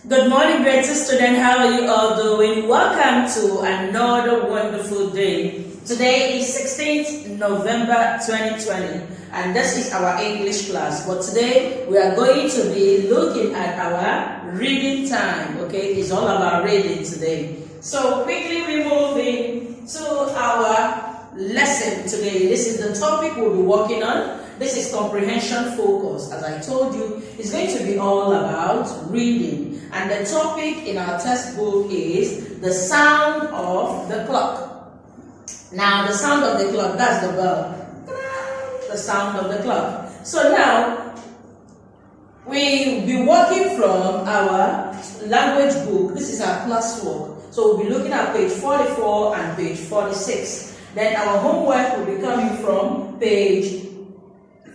Good morning, great student. How are you all doing? Welcome to another wonderful day. Today is 16th November 2020, and this is our English class. But today we are going to be looking at our reading time. Okay, it's all about reading today. So quickly we move into our lesson today. This is the topic we'll be working on. This is comprehension focus. As I told you, it's going to be all about reading. And the topic in our textbook is the sound of the clock. Now, the sound of the clock, that's the bell. The sound of the clock. So now, we'll be working from our language book. This is our classwork. So we'll be looking at page 44 and page 46. Then our homework will be coming from page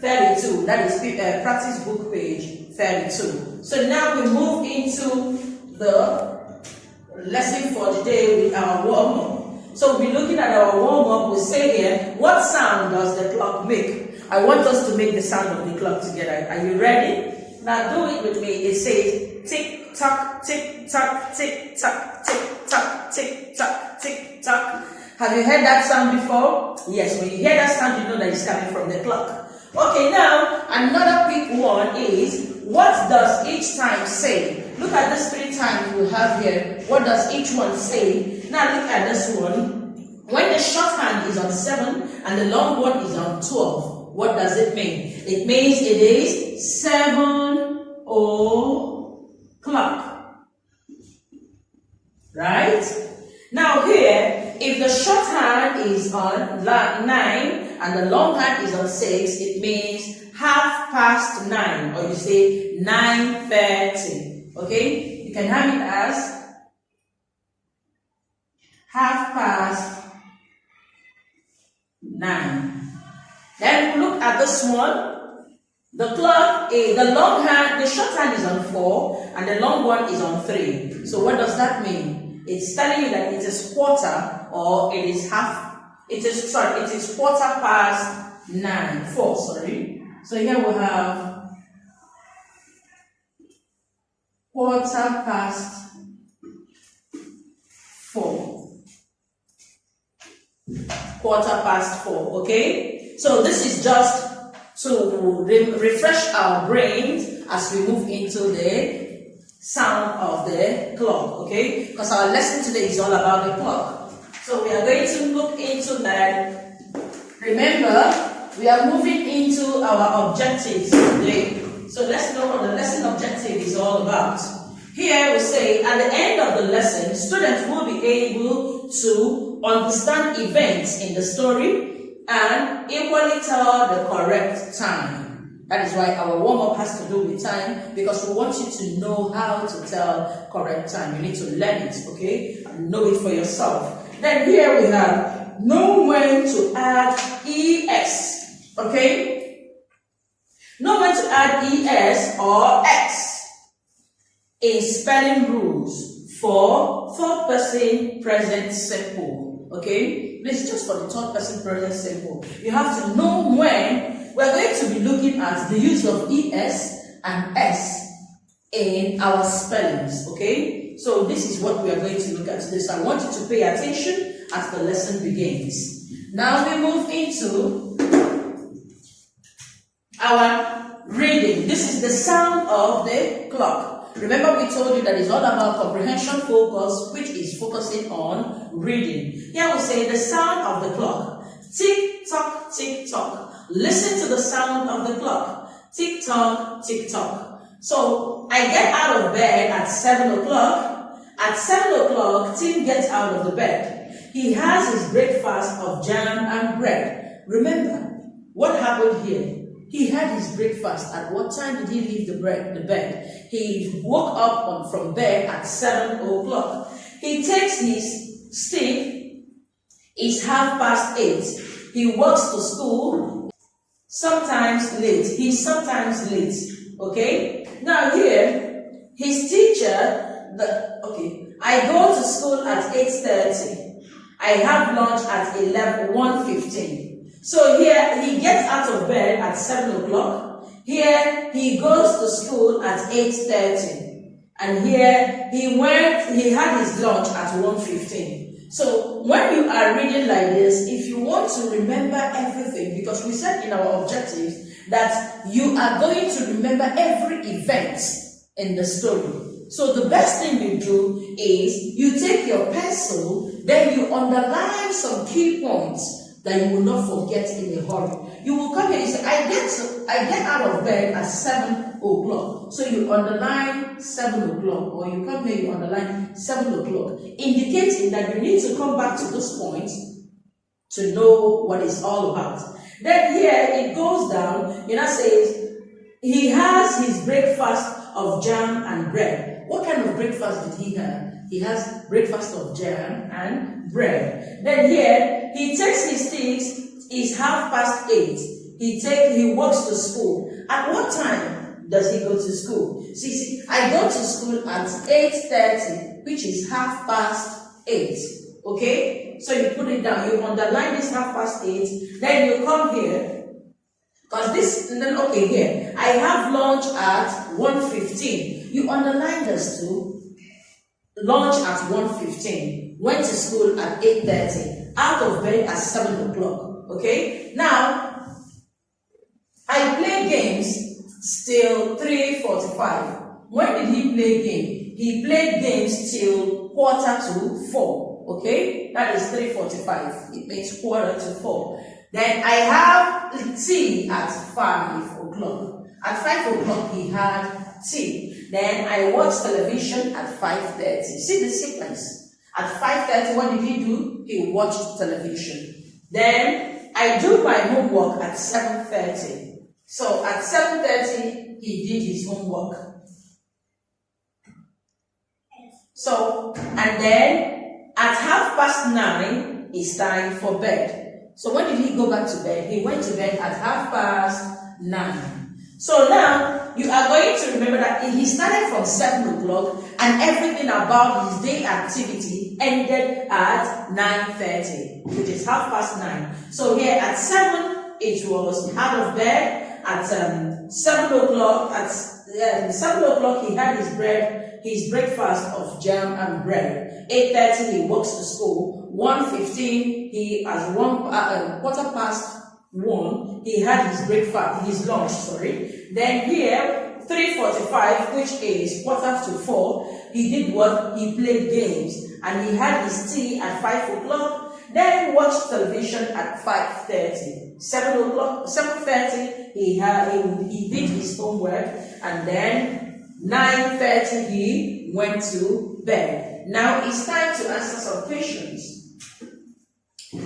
32, that is practice book page 32. So now we move into the lesson for the day with our warm-up. So we'll be looking at our warm-up. We say here, what sound does the clock make? I want us to make the sound of the clock together. Are you ready? Now do it with me. It says tick tock, tick tock, tick tock, tick tock, tick tock, tick tock. Have you heard that sound before? Yes, when you hear that sound, you know that it's coming from the clock. Okay, now another quick one is, what does each time say? Look at these 3 times we have here. What does each one say? Now look at this one. When the shorthand is on 7 and the long one is on 12, what does it mean? It means it is 7 o'clock. Right? Now here, if the shorthand is on 9 and the long hand is on 6, it means 9:30, or you say 9:30. Okay? You can have it as 9:30. Then look at this one. The clock, the long hand, the short hand is on 4 and the long one is on 3. So what does that mean? It's telling you that it is quarter, or it is it is 4:15. So here we have 4:15. Okay? So this is just to refresh our brains as we move into the sound of the clock, okay? Because our lesson today is all about the clock. So we are going to look into that. Remember, we are moving into our objectives today. So let's know what the lesson objective is all about. Here we say, at the end of the lesson, students will be able to understand events in the story and equally tell the correct time. That is why our warm-up has to do with time, because we want you to know how to tell correct time. You need to learn it, okay? And know it for yourself. Then here we have, know when to add ES, okay? Know when to add ES or X in spelling rules for third person present simple, okay? This is just for the third person present simple. You have to know when. We're going to be looking at the use of ES and S in our spellings, okay? So this is what we are going to look at today. So I want you to pay attention as the lesson begins. Now we move into our reading. This is the sound of the clock. Remember, we told you that it's all about comprehension focus, which is focusing on reading. Here we say the sound of the clock. Tick tock, tick tock. Listen to the sound of the clock. Tick tock, tick tock. So I get out of bed at 7 o'clock. At 7 o'clock, Tim gets out of the bed. He has his breakfast of jam and bread. Remember, what happened here? He had his breakfast. At what time did he leave the bed? He woke up from bed at 7 o'clock. He takes his stick. It's 8:30. He walks to school. Sometimes late. He's sometimes late. Okay? Now here, his teacher, I go to school at 8:30. I have lunch at 1:15. So here, he gets out of bed at 7 o'clock. Here, he goes to school at 8:30. And here he had his lunch at 1:15. So when you are reading like this, if you want to remember everything, because we said in our objectives that you are going to remember every event in the story. So the best thing you do is you take your pencil, then you underline some key points that you will not forget in a hurry. You will come here and say, I get out of bed at 7 o'clock. So you underline 7 o'clock, or you come here, you underline 7 o'clock, indicating that you need to come back to this point to know what it's all about. Then here it goes down, it says, he has his breakfast of jam and bread. What kind of breakfast did he have? He has breakfast of jam and bread. Then here, he takes his things, it's 8:30. He walks to school. At what time does he go to school? See, I go to school at 8:30, which is 8:30. Okay? So you put it down, you underline this 8:30, then you come here. Because here, I have lunch at 1:15. You underline this too. Lunch at 1:15. Went to school at 8:30. Out of bed at 7 o'clock. Okay? Now, I play games till 3:45. When did he play game? He played games till 3:45. Okay? That is 3:45. It makes 3:45. Then I have tea at 5 o'clock. At 5 o'clock he had tea. Then I watched television at 5:30. See the sequence. At 5:30, what did he do? He watched television. Then I do my homework at 7:30. So at 7:30, he did his homework. So, and then at 9:30, it's time for bed. So when did he go back to bed? He went to bed at 9:30. So now, you are going to remember that he started from 7 o'clock and everything about his day activity ended at 9:30, which is 9:30. So here at 7, it was out of bed. At 7 o'clock, he had his breakfast of jam and bread. 8:30, he walks to school. 1:15, he has 1:15, he had his lunch. Then here, 3:45, which is 3:45, he did what? He played games. And he had his tea at 5 o'clock. Then watched television at 5:30. 7:30, he did his homework. And then 9:30, he went to bed. Now it's time to answer some questions.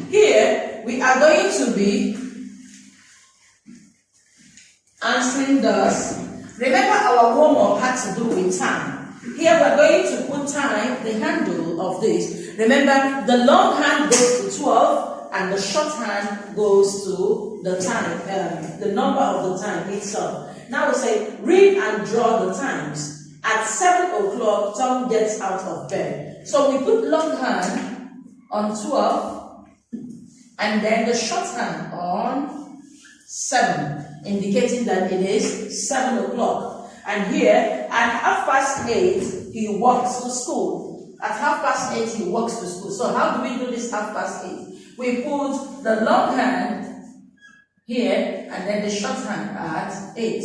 Here, we are going to be answering thus. Remember, our homework had to do with time. Here, we're going to put time, the handle of this. Remember, the long hand goes to 12, and the short hand goes to the time, the number of the time itself. Now we say, read and draw the times. At 7 o'clock, Tom gets out of bed. So we put long hand on 12, and then the short hand on 7, indicating that it is 7 o'clock. And here, at 8:30, he walks to school. At 8:30, he walks to school. So how do we do this 8:30? We put the long hand here, and then the short hand at 8.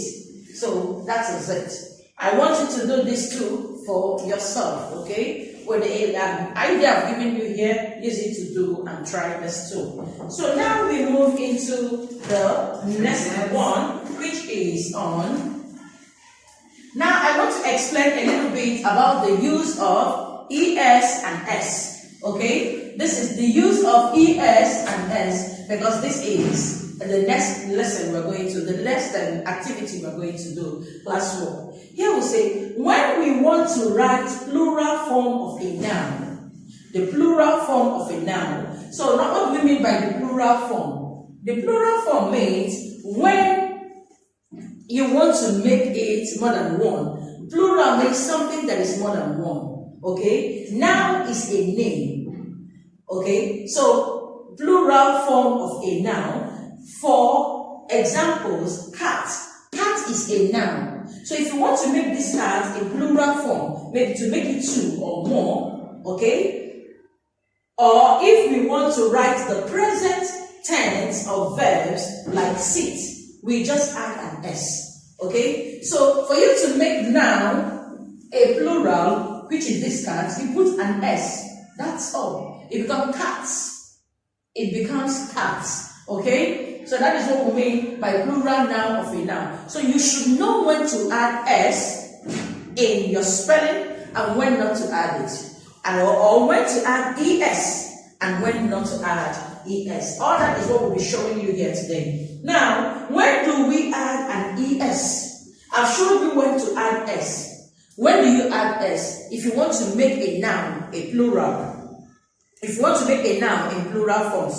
So that is it. I want you to do this too for yourself, okay? With the idea I've given you here, use it to do and try this too. So now we move into the next one, which is on. Now I want to explain a little bit about the use of ES and S. Okay? This is the use of ES and S because this is the next lesson we're going to, the next activity we're going to do, class 1. Here we say, when we want to write plural form of a noun, the plural form of a noun. So now what do we mean by the plural form? The plural form means when you want to make it more than one. Plural means something that is more than one. Okay? Noun is a name. Okay? So plural form of a noun. For examples, cat. Cat is a noun. So if you want to make this cat in plural form, maybe to make it 2 or more, okay? Or if we want to write the present tense of verbs like sit, we just add an S, okay? So for you to make noun a plural, which is this cat, you put an S, that's all. It becomes cats. It becomes cats, okay? So that is what we mean by plural noun of a noun. So you should know when to add S in your spelling and when not to add it. Or when to add ES and when not to add ES. All that is what we'll be showing you here today. Now, when do we add an ES? I've showed you when to add S. When do you add S? If you want to make a noun, a plural. If you want to make a noun in plural form,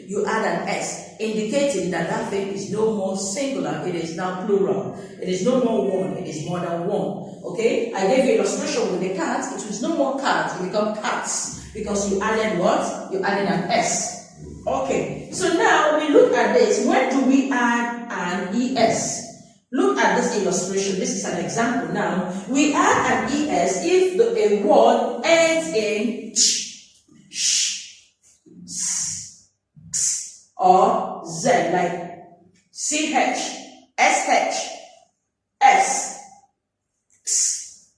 you add an S, indicating that that thing is no more singular, it is now plural. It is no more one, it is more than one. Okay? I gave you an illustration with the cat. It was no more cats, it become cats. Because you added what? You added an S. Okay. So now we look at this. When do we add an ES? Look at this illustration. This is an example now. We add an ES if a word ends in sh, s, x, or z, like CH, SH, S, x,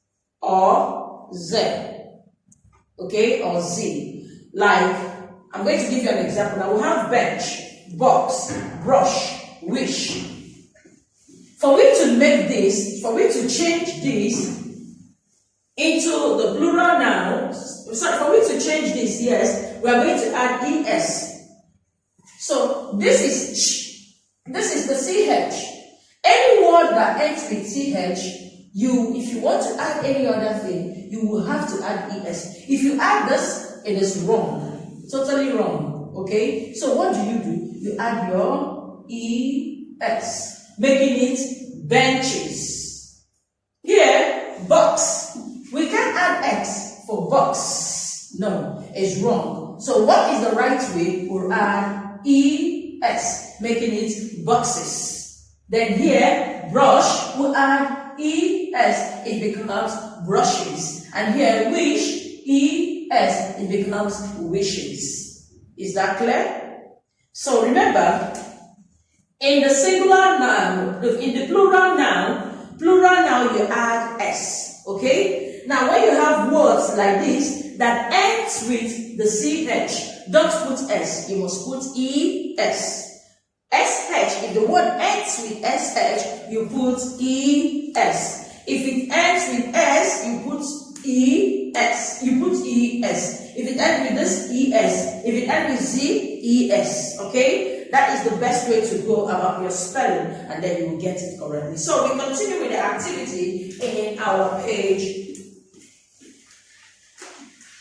or z. Okay, or Z. Like, I'm going to give you an example. Now we have bench, box, brush, wish. For we to make this, for we to change this into the plural noun, sorry, for we to change this, yes, we are going to add ES. So this is ch, this is the CH. Any word that ends with CH, if you want to add any other thing, you will have to add ES. If you add this, it is wrong. Totally wrong. Okay? So what do? You add your ES, making it benches. Here, box. We can't add X for box. No, it's wrong. So what is the right way? We'll add ES, making it boxes. Then here, brush, we'll add ES, it becomes brushes. And here, wish, ES, it becomes wishes. Is that clear? So remember, in the singular noun, in the plural noun, you add S. Okay? Now, when you have words like this that ends with the CH, don't put S, you must put ES. SH, if the word ends with SH, you put ES. If it ends with S, you put ES. You put ES. If it ends with this, ES. If it ends with Z, ES. Okay? That is the best way to go about your spelling, and then you will get it correctly. So we continue with the activity in our page.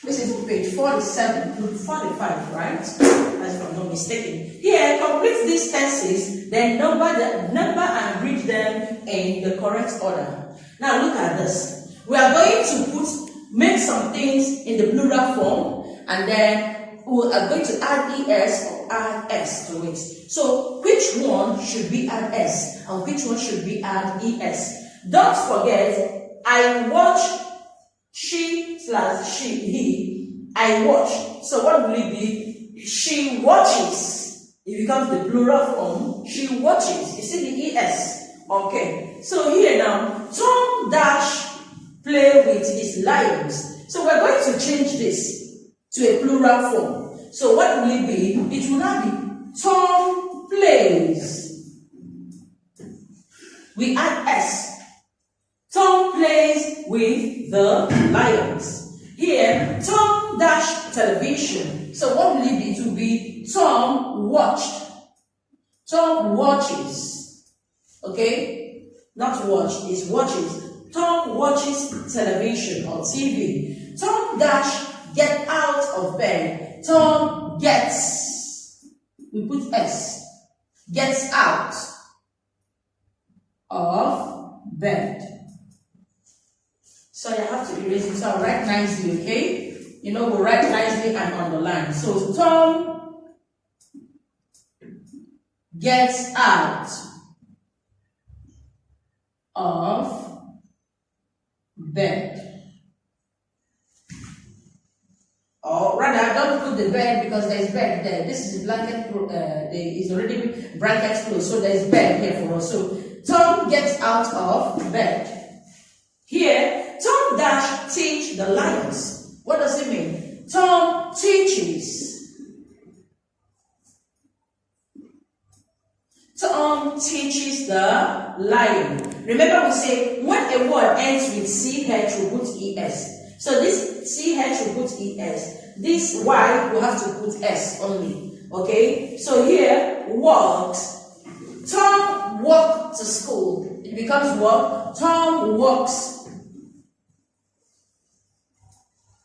This is page 47, 45, right? As if I'm not mistaken. Here, complete these tenses, then number and read them in the correct order. Now look at this. We are going to make some things in the plural form, and then we are going to add ES or add S to it. So which one should we add S and which one should we add ES? Don't forget, I watch. She / he, I watch. So what will it be? She watches. It becomes the plural form. She watches. You see the ES. Okay. So here now, Tom dash play with his lions. So we're going to change this to a plural form. So what will it be? It will now be Tom plays. We add S. Tom plays with the lions. Here, Tom dash television. So what will it be? It will be Tom watched. Tom watches. Okay? Not watch, it's watches. Tom watches television or TV. Tom dash get out of bed. Tom gets. We put S. Gets out of bed. So you have to erase it. So I'll write nicely, okay? You know, we'll write nicely and underline. So Tom gets out of bed. Or rather, don't put the bed because there's bed there. This is a blanket, is already bracket closed, so there's bed here for us. So Tom gets out of bed. Here, Tom dash teach the lions. What does it mean? Tom teaches. Tom teaches the lion. Remember we say when a word ends with CH, we put ES. So this CH will put ES. This Y will have to put S only. Okay? So here, walked. Tom walked to school. It becomes what? Tom walks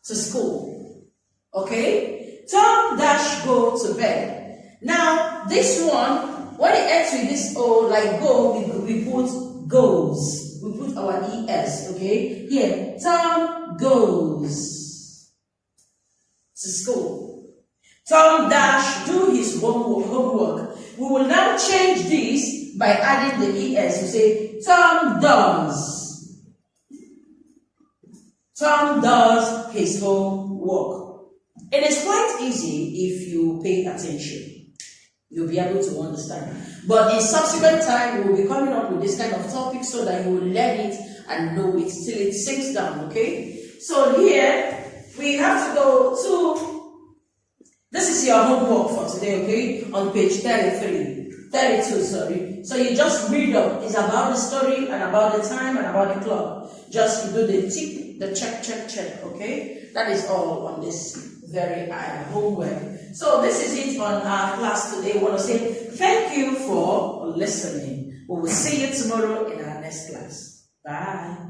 to school. Okay? Tom dash go to bed. Now, this one, when it ends with this O, like go, we put goes. We put our ES, okay? Here, Tom goes to school. Tom dash do his homework. We will now change this by adding the ES. We say, Tom does. Tom does his homework. It is quite easy if you pay attention. You'll be able to understand. But in subsequent time, we'll be coming up with this kind of topic so that you will learn it and know it till it sinks down, okay? So here, we have to go to, this is your homework for today, okay? On page 32, sorry. So you just read up. It's about the story and about the time and about the clock. Just do the tick, the check, okay? That is all on this very homework. So this is it on our class today. I want to say thank you for listening. We will see you tomorrow in our next class. Bye.